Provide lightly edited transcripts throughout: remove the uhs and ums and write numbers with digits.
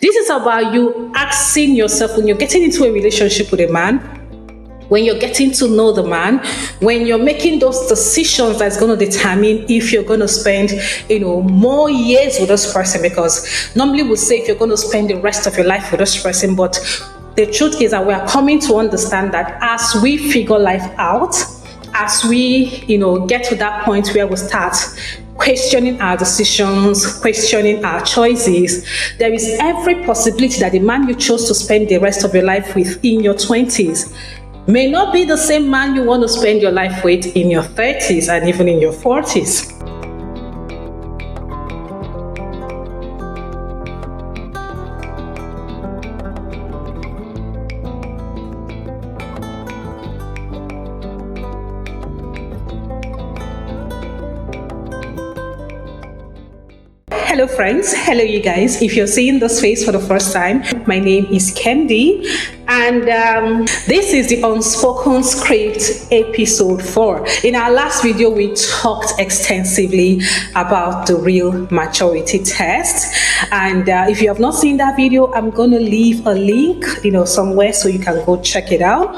This is about you asking yourself when you're getting into a relationship with a man, when you're getting to know the man, when you're making those decisions that's going to determine if you're going to spend, more years with this person. Because normally we'll say if you're going to spend the rest of your life with this person, but the truth is that we are coming to understand that as we figure life out, as we, get to that point where we start questioning our decisions, questioning our choices, there is every possibility that the man you chose to spend the rest of your life with in your 20s may not be the same man you want to spend your life with in your 30s and even in your 40s. Hello friends, hello you guys. If you're seeing this face for the first time, my name is Kemdy, and this is the Unspoken Script episode 4. In our last video, we talked extensively about the real maturity test, and if you have not seen that video, I'm going to leave a link somewhere so you can go check it out.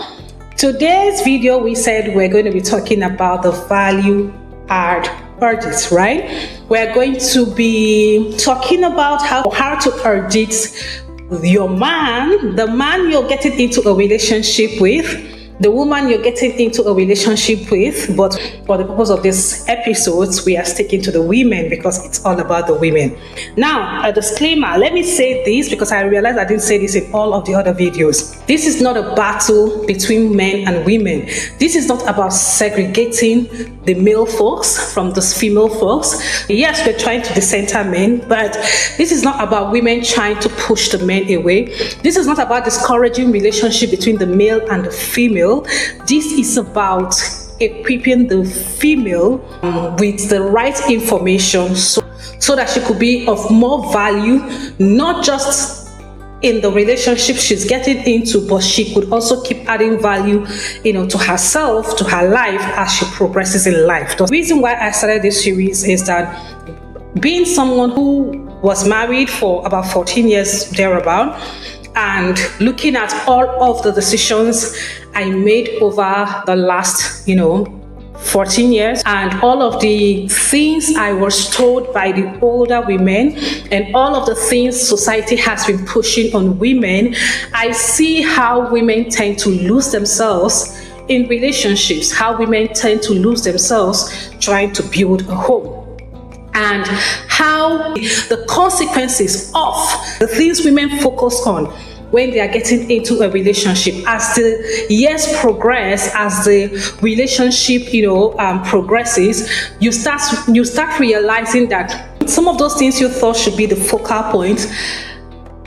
Today's video, we said we're going to be talking about the value-add audit, right? We're going to be talking about how to audit your man, the man you're getting into a relationship with, the woman you're getting into a relationship with. But for the purpose of this episode, we are sticking to the women because it's all about the women. Now, a disclaimer, let me say this because I realized I didn't say this in all of the other videos. This is not a battle between men and women. This is not about segregating the male folks from the female folks. Yes, we're trying to decenter men, but this is not about women trying to push the men away. This is not about discouraging relationship between the male and the female. This is about equipping the female with the right information so that she could be of more value, not just in the relationship she's getting into, but she could also keep adding value, to herself, to her life as she progresses in life. The reason why I started this series is that being someone who was married for about 14 years thereabout, and looking at all of the decisions I made over the last, 14 years, and all of the things I was told by the older women, and all of the things society has been pushing on women, I see how women tend to lose themselves in relationships, how women tend to lose themselves trying to build a home, and how the consequences of the things women focus on when they are getting into a relationship, as the years progress, as the relationship progresses, you start realizing that some of those things you thought should be the focal point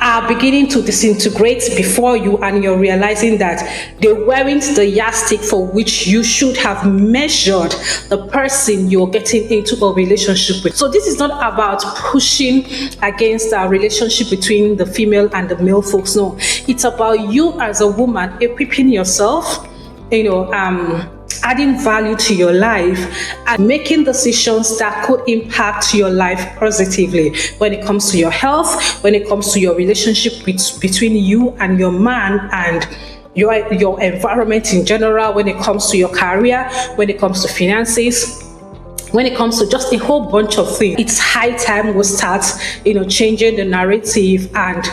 are beginning to disintegrate before you, and you're realizing that they weren't the yardstick for which you should have measured the person you're getting into a relationship with. So this is not about pushing against a relationship between the female and the male folks. No, it's about you as a woman equipping yourself, adding value to your life and making decisions that could impact your life positively when it comes to your health, when it comes to your relationship between you and your man, and your environment in general, when it comes to your career, when it comes to finances, when it comes to just a whole bunch of things. It's high time we start, changing the narrative and,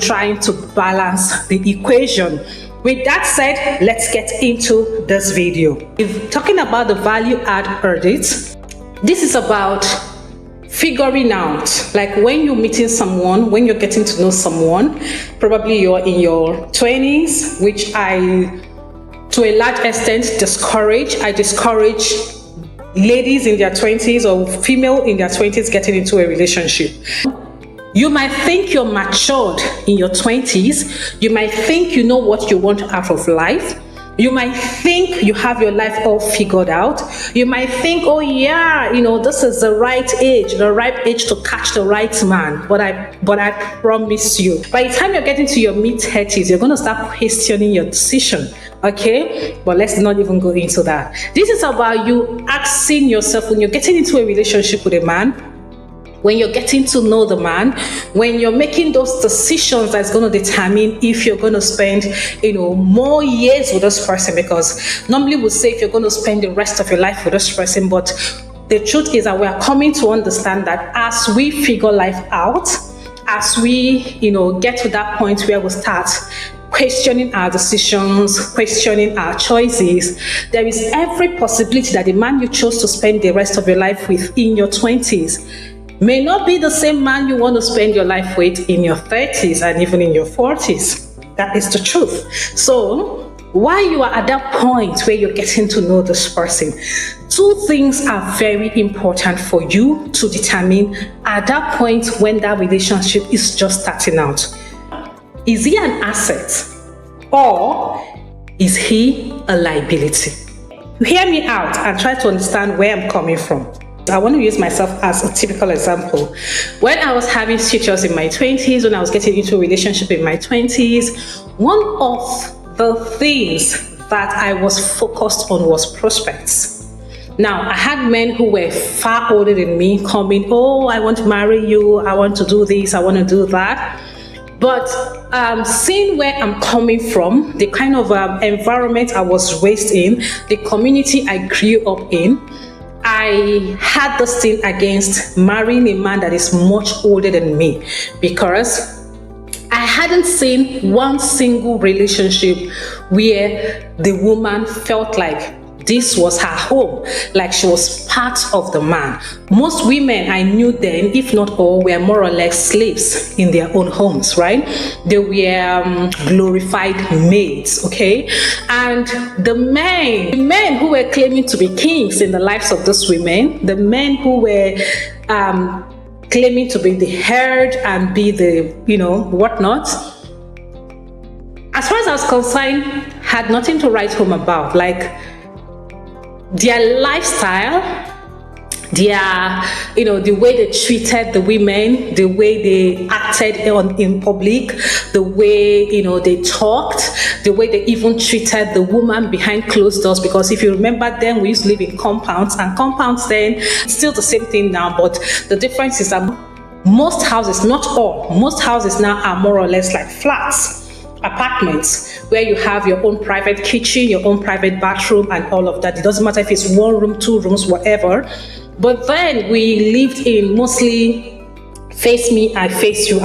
trying to balance the equation. With that said, let's get into this video. If talking about the value-add audit, this is about figuring out, like when you're meeting someone, when you're getting to know someone, probably you're in your 20s, which I, to a large extent, discourage. I discourage ladies in their 20s or female in their 20s getting into a relationship. You might think you're matured in your 20s. You might think you know what you want out of life. You might think you have your life all figured out. You might think, oh yeah, this is the right age to catch the right man. But I promise you, by the time you're getting to your mid-30s, you're going to start questioning your decision. Okay, but let's not even go into that. This is about you asking yourself when you're getting into a relationship with a man, when you're getting to know the man, when you're making those decisions that's going to determine if you're going to spend, more years with this person. Because normally we'll say if you're going to spend the rest of your life with this person, but the truth is that we are coming to understand that as we figure life out, as we, get to that point where we start questioning our decisions, questioning our choices, there is every possibility that the man you chose to spend the rest of your life with in your 20s may not be the same man you want to spend your life with in your 30s and even in your 40s. That is the truth. So, while you are at that point where you're getting to know this person, two things are very important for you to determine at that point when that relationship is just starting out. Is he an asset or is he a liability? Hear me out and try to understand where I'm coming from. I want to use myself as a typical example. When I was having tutors in my 20s, when I was getting into a relationship in my 20s, one of the things that I was focused on was prospects. Now, I had men who were far older than me coming, oh, I want to marry you, I want to do this, I want to do that. But seeing where I'm coming from, the kind of environment I was raised in, the community I grew up in, I had this thing against marrying a man that is much older than me, because I hadn't seen one single relationship where the woman felt like this was her home, like she was part of the man. Most women I knew then, if not all, were more or less slaves in their own homes, right? They were glorified maids, okay? And the men who were claiming to be kings in the lives of those women, the men who were claiming to be the head and be the, whatnot, as far as I was concerned, had nothing to write home about. Like, their lifestyle, their, the way they treated the women, the way they acted in public, the way, they talked, the way they even treated the woman behind closed doors. Because if you remember then, we used to live in compounds, and compounds then, it's still the same thing now, but the difference is that most houses, not all, most houses now are more or less like flats, apartments, where you have your own private kitchen, your own private bathroom, and all of that. It doesn't matter if it's one room, two rooms, whatever. But then we lived in mostly face me, I face you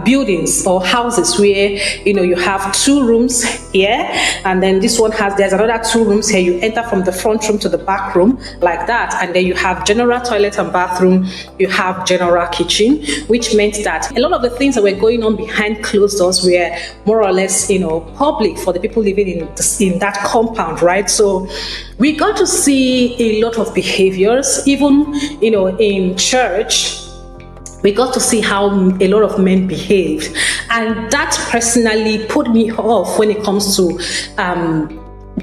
buildings or houses where you have two rooms here, and then this one there's another two rooms here. You enter from the front room to the back room like that, and then you have general toilet and bathroom, you have general kitchen, which meant that a lot of the things that were going on behind closed doors were more or less public for the people living in that compound, right? So we got to see a lot of behaviors, even in church. We got to see how a lot of men behaved, and that personally put me off when it comes to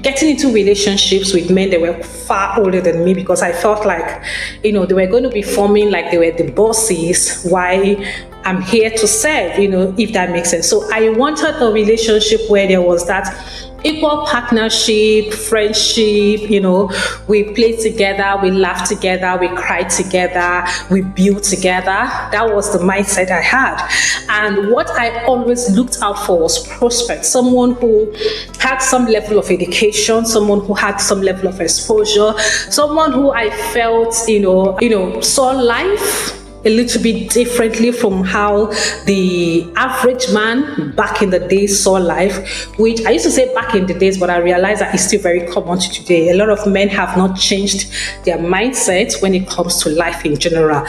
getting into relationships with men that were far older than me, because I felt like they were going to be forming like they were the bosses, while I'm here to serve, if that makes sense. So I wanted a relationship where there was that equal partnership, friendship, we play together, we laugh together, we cry together, we build together. That was the mindset I had. And what I always looked out for was prospects, someone who had some level of education, someone who had some level of exposure, someone who I felt, saw life a little bit differently from how the average man back in the days saw life, which I used to say back in the days, but I realize that it's still very common to today. A lot of men have not changed their mindset when it comes to life in general.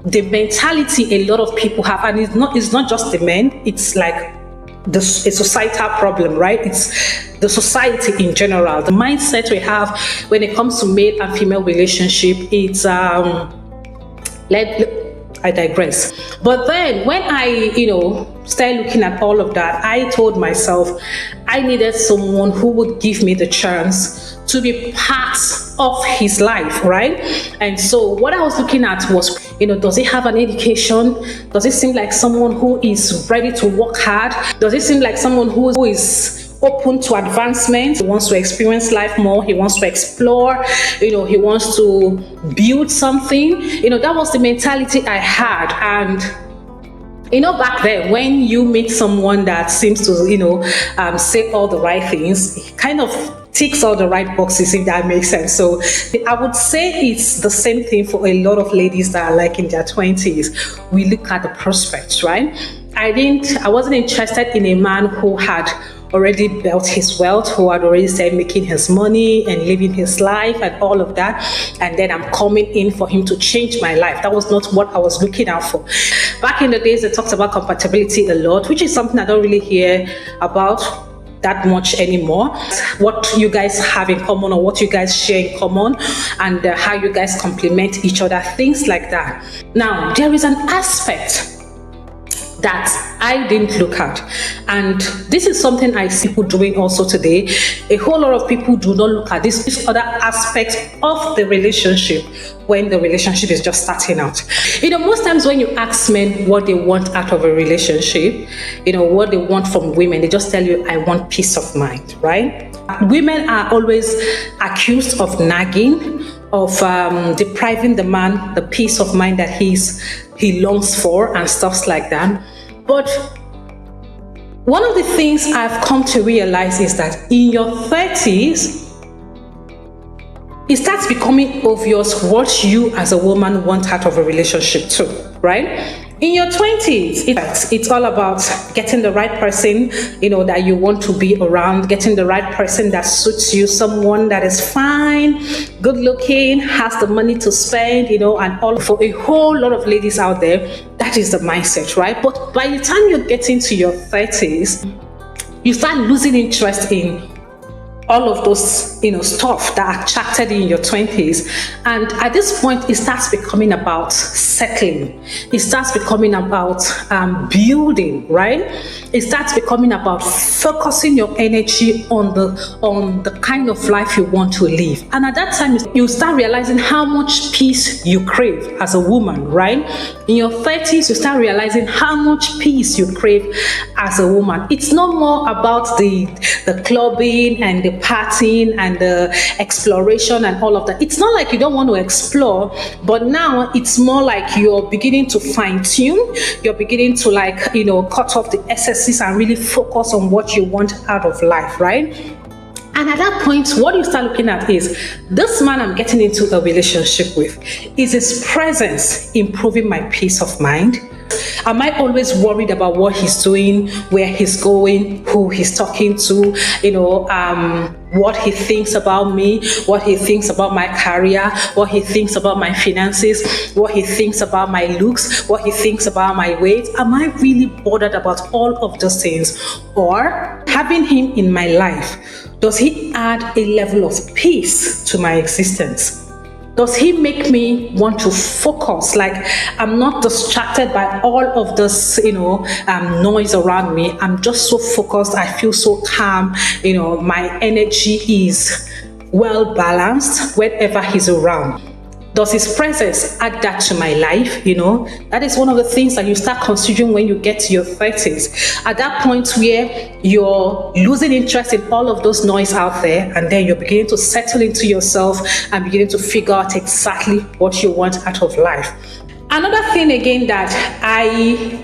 The mentality a lot of people have, and it's not just the men, it's like a societal problem, right? It's the society in general. The mindset we have when it comes to male and female relationship, it's I digress. But then when I, started looking at all of that, I told myself I needed someone who would give me the chance to be part of his life, right? And so what I was looking at was, does he have an education? Does it seem like someone who is ready to work hard? Does it seem like someone who is open to advancement. He wants to experience life more. He wants to explore. He wants to build something. That was the mentality I had. And back then, when you meet someone that seems to, say all the right things, it kind of ticks all the right boxes, if that makes sense. So I would say it's the same thing for a lot of ladies that are like in their 20s. We look at the prospects, right? I wasn't interested in a man who had already built his wealth, who had already started making his money and living his life and all of that, and then I'm coming in for him to change my life. That was not what I was looking out for. Back in the days, they talked about compatibility a lot, which is something I don't really hear about that much anymore. What you guys have in common, or what you guys share in common, and how you guys complement each other, things like that. Now, there is an aspect that I didn't look at, and this is something I see people doing also today. A whole lot of people do not look at this other aspect of the relationship when the relationship is just starting out. Most times when you ask men what they want out of a relationship, what they want from women, they just tell you, I want peace of mind, right? Women are always accused of nagging, of depriving the man the peace of mind that he longs for and stuff like that. But one of the things I've come to realize is that in your 30s, it starts becoming obvious what you as a woman want out of a relationship too, right? In your 20s, it's all about getting the right person, that you want to be around, getting the right person that suits you, someone that is fine, good looking, has the money to spend, and all. For a whole lot of ladies out there, that is the mindset, right? But by the time you get into your 30s, you start losing interest in all of those, stuff that are attracted in your 20s. And at this point, it starts becoming about settling. It starts becoming about building, right? It starts becoming about focusing your energy on the kind of life you want to live. And at that time, you start realizing how much peace you crave as a woman, right? In your 30s, you start realizing how much peace you crave as a woman. It's not more about the clubbing and the partying and the exploration and all of that. It's not like you don't want to explore, but now it's more like you're beginning to fine tune. You're beginning to cut off the excesses and really focus on what you want out of life, right? And at that point, what you start looking at is, this man I'm getting into a relationship with, is his presence improving my peace of mind? Am I always worried about what he's doing, where he's going, who he's talking to, what he thinks about me, what he thinks about my career, what he thinks about my finances, what he thinks about my looks, what he thinks about my weight? Am I really bothered about all of those things? Or having him in my life, does he add a level of peace to my existence? Does he make me want to focus? Like, I'm not distracted by all of this, noise around me. I'm just so focused. I feel so calm. My energy is well balanced whenever he's around. Does his presence add that to my life? That is one of the things that you start considering when you get to your 30s. At that point where you're losing interest in all of those noise out there, and then you're beginning to settle into yourself and beginning to figure out exactly what you want out of life. Another thing again that I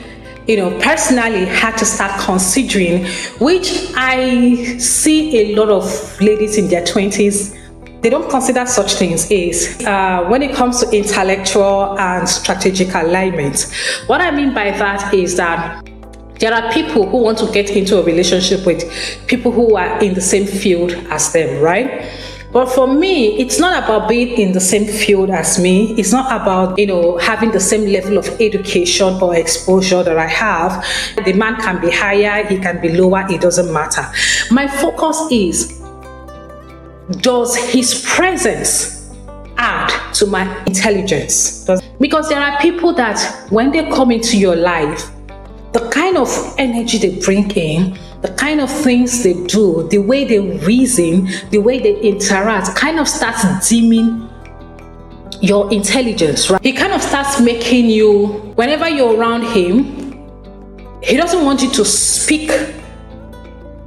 personally had to start considering, which I see a lot of ladies in their 20s, they don't consider such things, is when it comes to intellectual and strategic alignment. What I mean by that is that there are people who want to get into a relationship with people who are in the same field as them, right? But for me, it's not about being in the same field as me. It's not about, having the same level of education or exposure that I have. The man can be higher, he can be lower, it doesn't matter. My focus is, does his presence add to my intelligence? Because there are people that when they come into your life, the kind of energy they bring in, the kind of things they do, the way they reason, the way they interact, kind of starts dimming your intelligence, right? He kind of starts making you, whenever you're around him, he doesn't want you to speak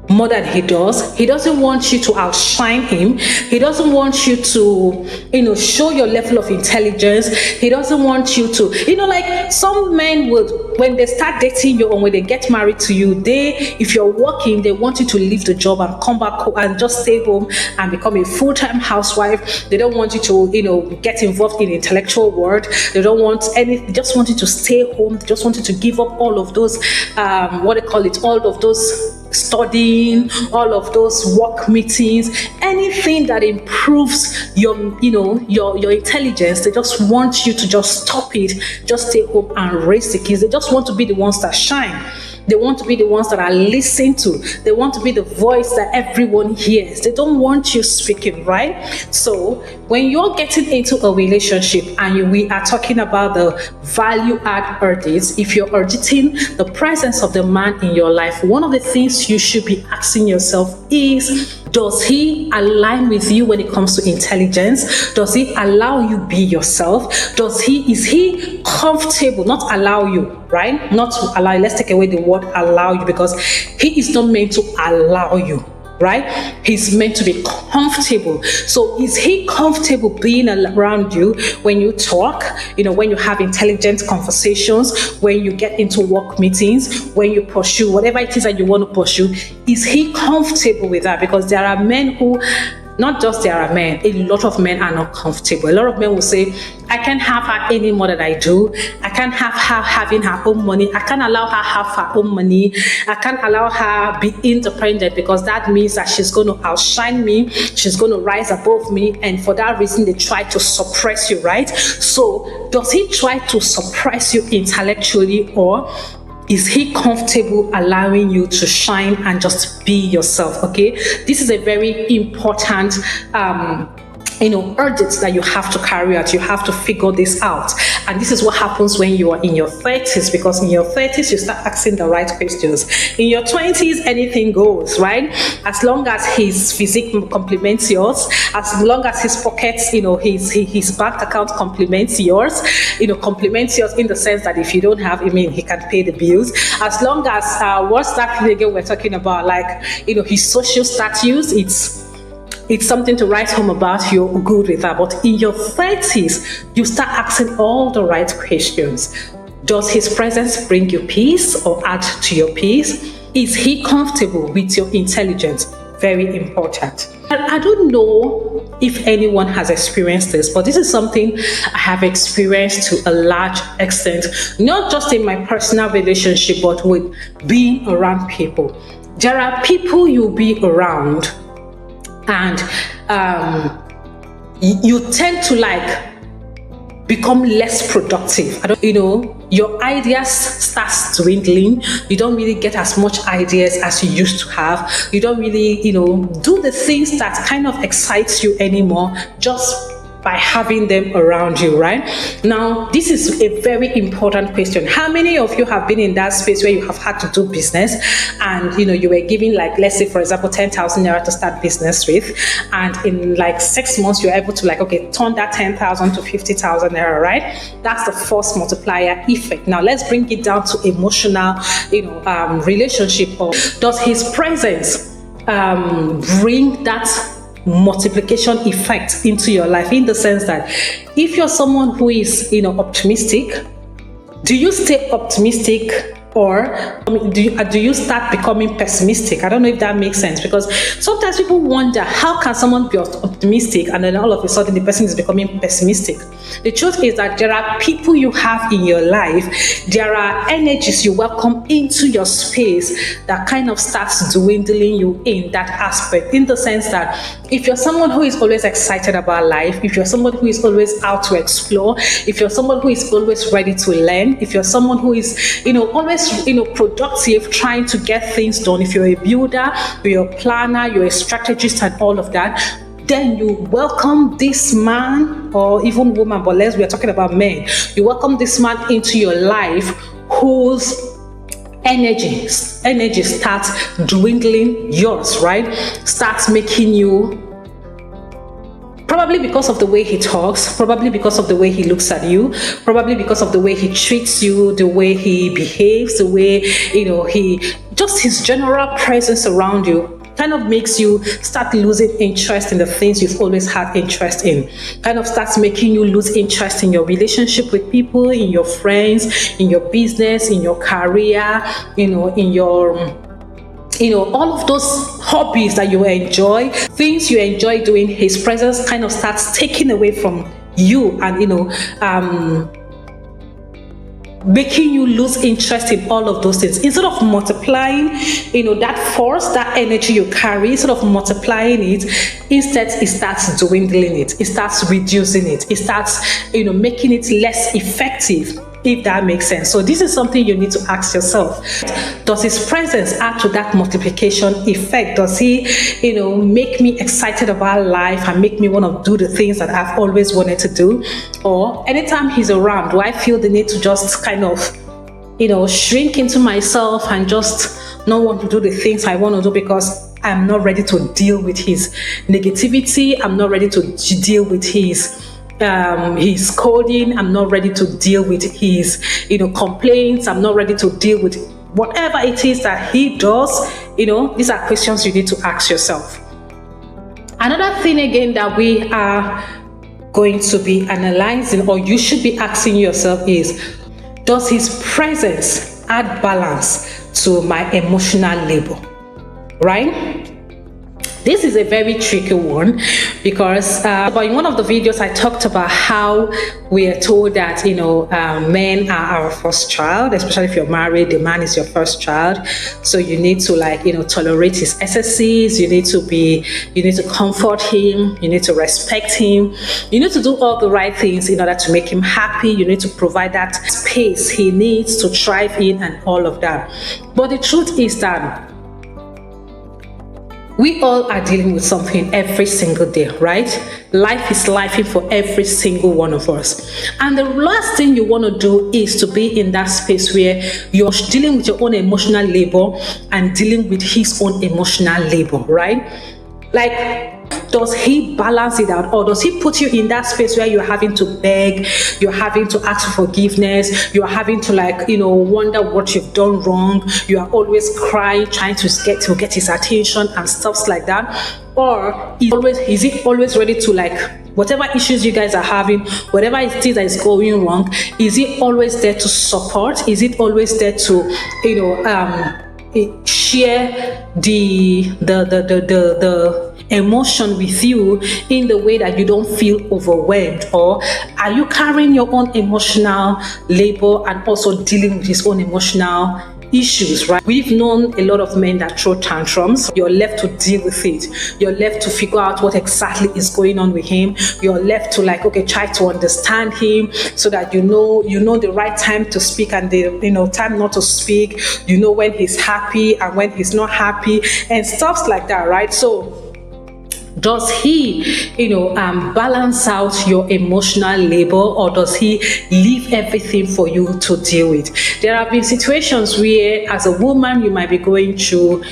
more than he does. He doesn't want you to outshine him. He doesn't want you to, show your level of intelligence. He doesn't want you to, like some men would, when they start dating you or when they get married to you, if you're working, they want you to leave the job and come back home and just stay home and become a full-time housewife. They don't want you to, get involved in intellectual work. They don't want they just want you to stay home. They just want you to give up all of those, all of those studying, all of those work meetings, anything that improves your intelligence. They just want you to just stop it, just stay home and raise the kids. They just want to be the ones that shine. They want to be the ones that are listened to. They want to be the voice that everyone hears. They don't want you speaking, right? So when you're getting into a relationship and we are talking about the value-add audits, if you're auditing the presence of the man in your life, one of the things you should be asking yourself is, does he align with you when it comes to intelligence? Does he allow you be yourself? Is he comfortable? Not allow you, right? Not to allow you. Let's take away the word allow you, because he is not meant to allow you, right? He's meant to be comfortable. So is he comfortable being around you when you talk, when you have intelligent conversations, when you get into work meetings, when you pursue whatever it is that you want to pursue? Is he comfortable with that? Because there are men who, not just there are men, a lot of men are not comfortable. A lot of men will say, I can't have her any more than I do. I can't have her having her own money. I can't allow her have her own money. I can't allow her be independent, because that means that she's going to outshine me. She's going to rise above me. And for that reason, they try to suppress you, right? So does he try to suppress you intellectually, or is he comfortable allowing you to shine and just be yourself? Okay, this is a very important audits that you have to carry out. You have to figure this out. And this is what happens when you are in your 30s, because in your 30s, you start asking the right questions. In your 20s, anything goes, right? As long as his physique complements yours, as long as his pockets, his bank account complements yours, complements yours in the sense that if you don't have, he can pay the bills. As long as, what's that thing again we're talking about? Like, his social status, it's something to write home about, you're good with that. But in your 30s, you start asking all the right questions. Does his presence bring you peace or add to your peace? Is he comfortable with your intelligence? Very important. I don't know if anyone has experienced this, but this is something I have experienced to a large extent, not just in my personal relationship, but with being around people. There are people you'll be around, and you tend to become less productive. Your ideas starts dwindling. You don't really get as much ideas as you used to have. You don't really, do the things that kind of excites you anymore, just by having them around you, right? Now, this is a very important question. How many of you have been in that space where you have had to do business and, you were given, let's say, for example, 10,000 naira to start business with, and in 6 months, you're able to turn that 10,000 to 50,000 naira, right? That's the force multiplier effect. Now, let's bring it down to emotional, relationship. Does his presence bring that multiplication effect into your life, in the sense that if you're someone who is optimistic, do you stay optimistic, or do you start becoming pessimistic? I don't know if that makes sense, because sometimes people wonder, how can someone be optimistic and then all of a sudden the person is becoming pessimistic? The truth is that there are people you have in your life, there are energies you welcome into your space that kind of starts dwindling you in that aspect, in the sense that if you're someone who is always excited about life, if you're someone who is always out to explore, if you're someone who is always ready to learn, if you're someone who is always productive, trying to get things done, if you're a builder, you're a planner, you're a strategist and all of that, then you welcome this man or even woman, but we're talking about men. You welcome this man into your life whose energy starts dwindling yours, right? Starts making you, probably because of the way he talks, probably because of the way he looks at you, probably because of the way he treats you, the way he behaves, the way, just his general presence around you kind of makes you start losing interest in the things you've always had interest in. Kind of starts making you lose interest in your relationship with people, in your friends, in your business, in your career, in your all of those hobbies that you enjoy, things you enjoy doing. His presence kind of starts taking away from you and making you lose interest in all of those things. Instead of multiplying that force, that energy you carry, instead of multiplying it, instead it starts dwindling it, it starts reducing it, it starts making it less effective, if that makes sense. So this is something you need to ask yourself. Does his presence add to that multiplication effect? Does he make me excited about life and make me want to do the things that I've always wanted to do? Or anytime he's around, do I feel the need to just kind of shrink into myself and just not want to do the things I want to do because I'm not ready to deal with his negativity, I'm not ready to deal with his coding, I'm not ready to deal with his complaints, I'm not ready to deal with whatever it is that he does. These are questions you need to ask yourself. Another thing again that we are going to be analyzing, or you should be asking yourself, is does his presence add balance to my emotional labor? Right? This is a very tricky one because but in one of the videos I talked about how we are told that men are our first child, especially if you're married, the man is your first child. So you need to tolerate his excesses, you need to comfort him, you need to respect him, you need to do all the right things in order to make him happy, you need to provide that space he needs to thrive in and all of that. But the truth is that we all are dealing with something every single day, right? Life is life for every single one of us. And the last thing you want to do is to be in that space where you're dealing with your own emotional labor and dealing with his own emotional labor, right? Does he balance it out, or does he put you in that space where you're having to beg, you're having to ask for forgiveness, you're having to wonder what you've done wrong, you are always crying, trying to get his attention and stuff like that? Or is he always ready to whatever issues you guys are having, whatever it is that is going wrong, is he always there to support? Is it always there to share the emotion with you in the way that you don't feel overwhelmed? Or are you carrying your own emotional labor and also dealing with his own emotional issues, right? We've known a lot of men that throw tantrums. You're left to deal with it. You're left to figure out what exactly is going on with him. You're left to try to understand him so that you know the right time to speak and the time not to speak. You know when he's happy and when he's not happy and stuff like that, right? So does he balance out your emotional labor, or does he leave everything for you to deal with? There have been situations where as a woman you might be going through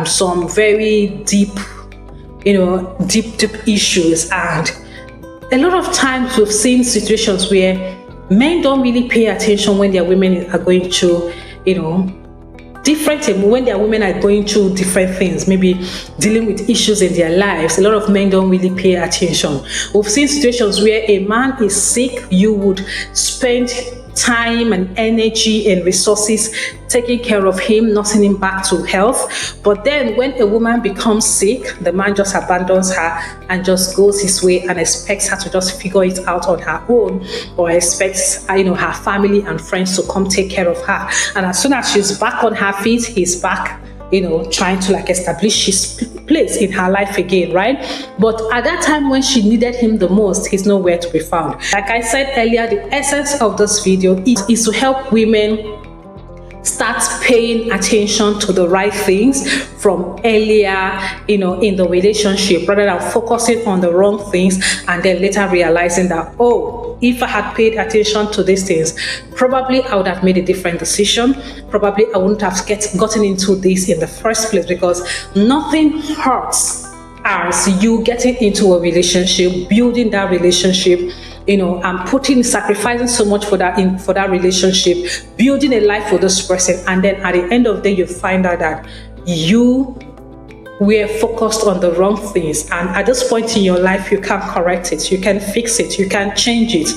some very deep issues, and a lot of times we've seen situations where men don't really pay attention when their women are going through when their women are going through different things, maybe dealing with issues in their lives. A lot of men don't really pay attention. We've seen situations where a man is sick, you would spend time and energy and resources taking care of him, nursing him back to health. But then when a woman becomes sick, the man just abandons her and just goes his way and expects her to just figure it out on her own, or expects her family and friends to come take care of her. And as soon as she's back on her feet, he's back trying to establish his place in her life again, right? But at that time when she needed him the most, he's nowhere to be found. Like I said earlier, the essence of this video is to help women start paying attention to the right things from earlier, in the relationship, rather than focusing on the wrong things and then later realizing that, oh, if I had paid attention to these things, probably I would have made a different decision. Probably I wouldn't have gotten into this in the first place, because nothing hurts as you getting into a relationship, building that relationship, I'm sacrificing so much for that relationship, building a life for this person, and then at the end of the day, you find out that you were focused on the wrong things. And at this point in your life, you can correct it, you can fix it, you can change it,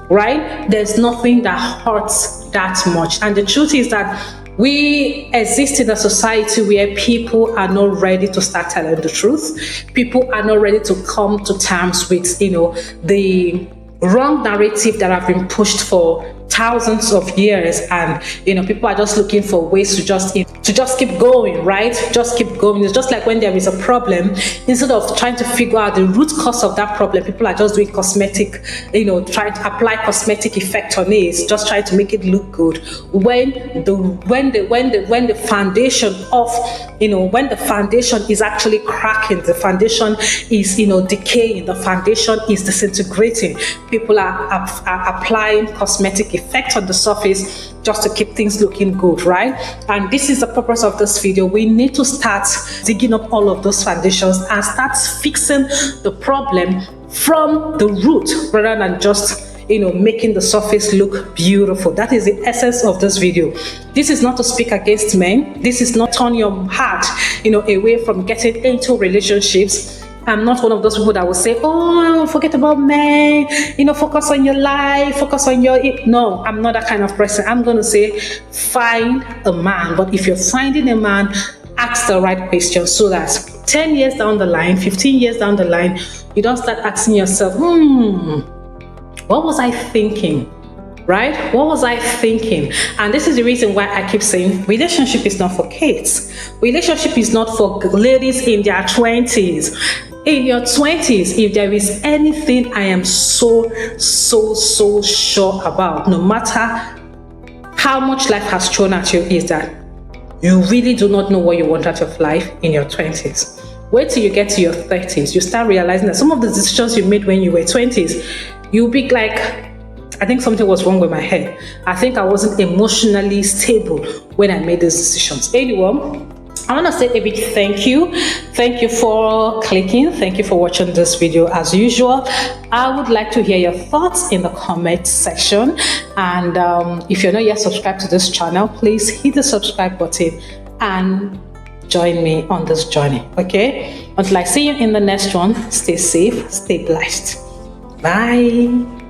right? There's nothing that hurts that much. And the truth is that we exist in a society where people are not ready to start telling the truth. People are not ready to come to terms with, the wrong narrative that have been pushed for thousands of years, and people are just looking for ways to just keep going, right? Just keep going. It's just like when there is a problem, instead of trying to figure out the root cause of that problem, people are just doing cosmetic, trying to apply cosmetic effect on it, just trying to make it look good. When the foundation of, when the foundation is actually cracking, the foundation is decaying, the foundation is disintegrating, people are applying cosmetic effect on the surface just to keep things looking good, right? And this is the purpose of this video. We need to start digging up all of those foundations and start fixing the problem from the root, rather than just making the surface look beautiful. That is the essence of this video. This is not to speak against men. This is not turn your heart away from getting into relationships. I'm not one of those people that will say, oh, forget about men, focus on your life, focus on your... No, I'm not that kind of person. I'm going to say, find a man. But if you're finding a man, ask the right questions, so that 10 years down the line, 15 years down the line, you don't start asking yourself, what was I thinking? Right? What was I thinking? And this is the reason why I keep saying relationship is not for kids. Relationship is not for ladies in their 20s. In your 20s, if there is anything I am so sure about, no matter how much life has thrown at you, is that you really do not know what you want out of life in your 20s. Wait till you get to your 30s. You start realizing that some of the decisions you made when you were 20s, you'll be like, I think something was wrong with my head. I think I wasn't emotionally stable when I made these decisions. Anyway, I want to say a big thank you. Thank you for clicking. Thank you for watching this video. As usual, I would like to hear your thoughts in the comment section. And if you're not yet subscribed to this channel, please hit the subscribe button and join me on this journey. Okay? Until I see you in the next one, stay safe, stay blessed. Bye.